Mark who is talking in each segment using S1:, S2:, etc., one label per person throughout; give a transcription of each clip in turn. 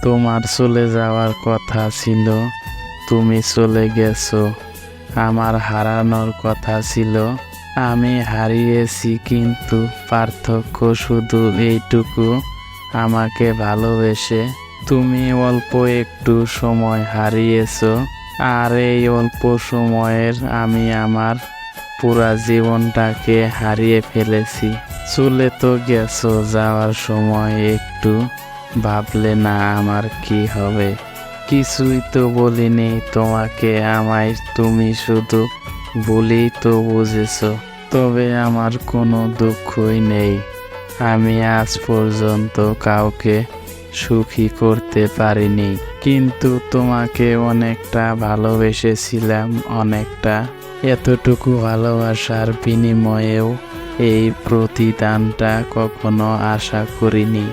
S1: তোমার চলে যাওয়ার কথা ছিল, তুমি চলে গেছো। আমার হারানোর কথা ছিল, আমি হারিয়েছি, কিন্তু পার্থক্য শুধু এইটুকু, আমাকে ভালোবেসে তুমি অল্প একটু সময় হারিয়েছো, আর এই অল্প সময়ের আমি আমার পুরা জীবনটাকে হারিয়ে ফেলেছি। চলে তো গেছো, যাওয়ার সময় একটু ভাবলে না আমার কি হবে? কিছুই তো বলিনি তোমাকে আমায়, তুমি শুধু বলেই তো বুঝেছো। তবে আমার কোনো দুঃখই নেই, আমি আজ পর্যন্ত কাউকে সুখী করতে পারিনি, কিন্তু তোমাকে অনেকটা ভালোবেসেছিলাম, অনেকটা। এতটুকু ভালোবাসার বিনিময়েও এই প্রতিদানটা কখনো আশা করিনি।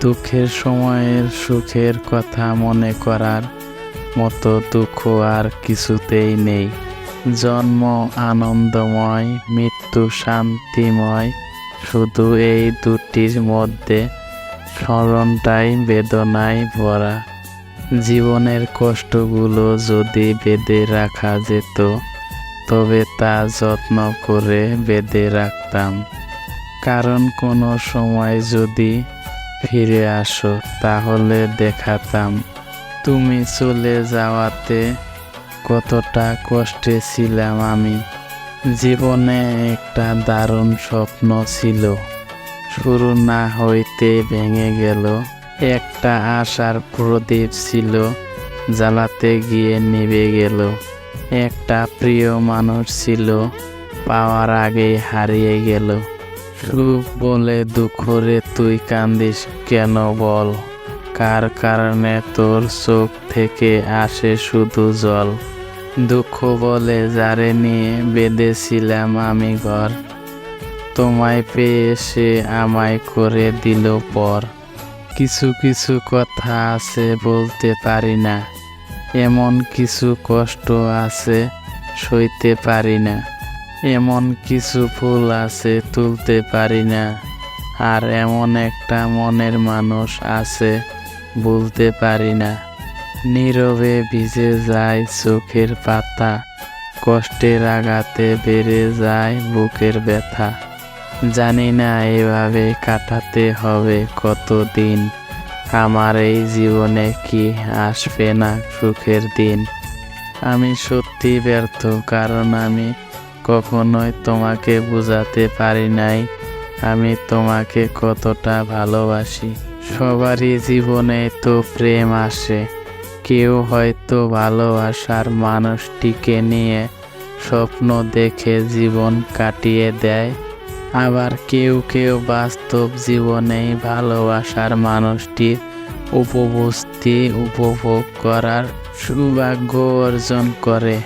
S1: দুঃখের সময়ের সুখের কথা মনে করার মতো দুঃখ আর কিছুতেই নেই। জন্ম আনন্দময়, মৃত্যু শান্তিময়, শুধু এই দুটির মধ্যে স্মরণটাই বেদনায় ভরা। জীবনের কষ্টগুলো যদি বেঁধে রাখা যেত, তবে তা যত্ন করে বেঁধে রাখতাম, কারণ কোনো সময় যদি ফিরে আসো তাহলে দেখাতাম তুমি চলে যাওয়াতে কতটা কষ্টে ছিলাম আমি। জীবনে একটা দারুণ স্বপ্ন ছিল, শুরু না হইতে ভেঙে গেল। একটা আশার প্রদীপ ছিল, জ্বালাতে গিয়ে নিভে গেল। একটা প্রিয় মানুষ ছিল, পাওয়ার আগেই হারিয়ে গেল। সুখ বলে দুঃখ রে, তুই কান্দিস কেন বল? কার কারণে তোর চোখ থেকে আসে শুধু জল? দুঃখ বলে যারে নিয়ে বেঁধেছিলাম আমি ঘর, তোমায় পেয়ে সে আমায় করে দিল পর। কিছু কিছু কথা আছে বলতে পারি না, এমন কিছু কষ্ট আছে সইতে পারি না, এমন কিছু ফুল আছে তুলতে পারি না, আর এমন একটা মনের মানুষ আছে বলতে পারি না। নীরবে ভিজে যায় চোখের পাতা, কষ্টের আঘাতে বেড়ে যায় বুকের ব্যথা। জানি না এভাবে কাটাতে হবে কতদিন, আমার এই জীবনে কি আসবে না সুখের দিন। আমি সত্যি ব্যর্থ, কারণ আমি কখনোই তোমাকে বোঝাতে পারি নাই আমি তোমাকে কতটা ভালোবাসি। সবারই জীবনে তো প্রেম আসে, কেউ হয়তো ভালোবাসার মানুষটিকে নিয়ে স্বপ্ন দেখে জীবন কাটিয়ে দেয়, আবার কেউ কেউ বাস্তব জীবনেই ভালোবাসার মানুষটির উপস্থিতি উপভোগ করার সৌভাগ্য অর্জন করে।